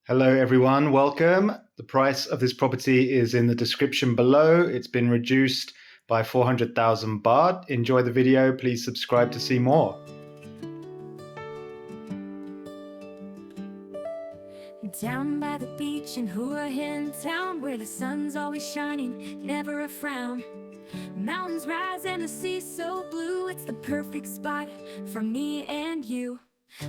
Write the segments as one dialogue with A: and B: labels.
A: Hello everyone, welcome. The price of this property is in the description below. It's been reduced by 400,000 baht. Enjoy the video, please subscribe to see more.
B: Down by the beach in Hua Hin town, where the sun's always shining, never a frown. Mountains rise and the sea so blue, it's the perfect spot for me and you.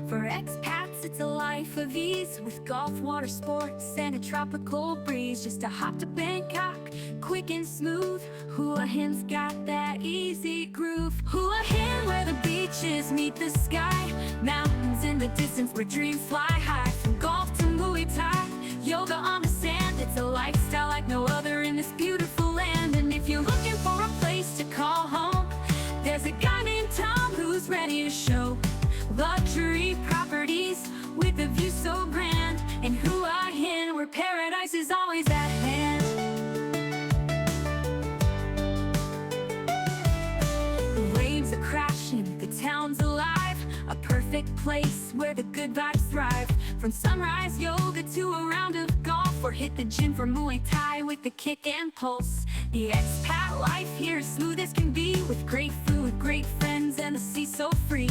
B: For expats, it's a life of ease, with golf, water sports, and a tropical breeze. Just a hop to Bangkok, quick and smooth. Hua Hin's got that easy groove. Hua Hin, where the beaches meet the sky, mountains in the distance where dreams fly high. From golf to Muay Thai, yoga on the sand, it's a lifestyle like no other in this beautiful land. And if you're looking for a place to call home, there's a guy named Tom who's ready to show luxury properties with a view so grand. In Hua Hin, where paradise is always at hand. The waves are crashing, the town's alive, a perfect place where the good vibes thrive. From sunrise yoga to a round of golf, or hit the gym for Muay Thai with the kick and pulse. The expat life here is smooth as can be, with great food, great friends, and the sea so free.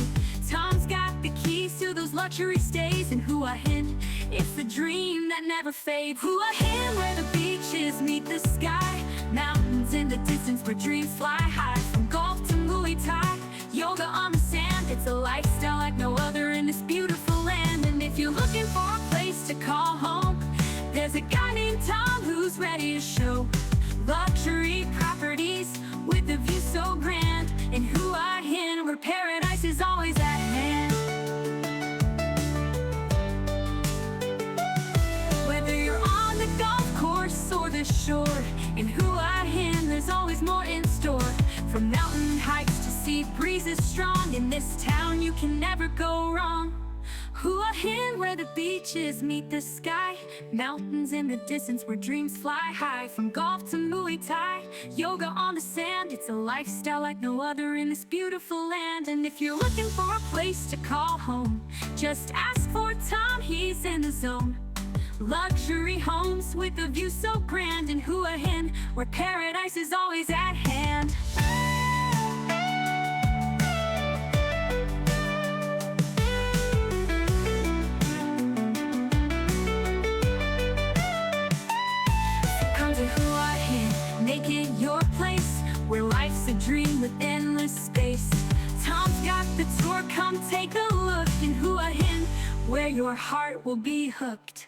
B: Tom's got the keys to those luxury stays in Hua Hin. It's the dream that never fades. Hua Hin, where the beaches meet the sky, mountains in the distance where dreams fly high. From golf to Muay Thai, yoga on the sand, it's a lifestyle like no other in this beautiful land. And if you're looking for a place to call home, there's a guy named Tom who's ready to show luxury properties with a view so grand. In Hua Hin, where paradise is always at hand. Whether you're on the golf course or the shore, in Hua Hin there's always more in store. From mountain hikes to sea breezes strong, in this town you can never go wrong. Hua Hin, where the beaches meet the sky, mountains in the distance where dreams fly high. From golf to Muay Thai, yoga on the sand, it's a lifestyle like no other in this beautiful land. And if you're looking for a place to call home, just ask for Tom, he's in the zone. Luxury homes with a view so grand in Hua Hin, where paradise is always at hand. Make it your place, where life's a dream with endless space. Tom's got the tour, come take a look in Hua Hin, where your heart will be hooked.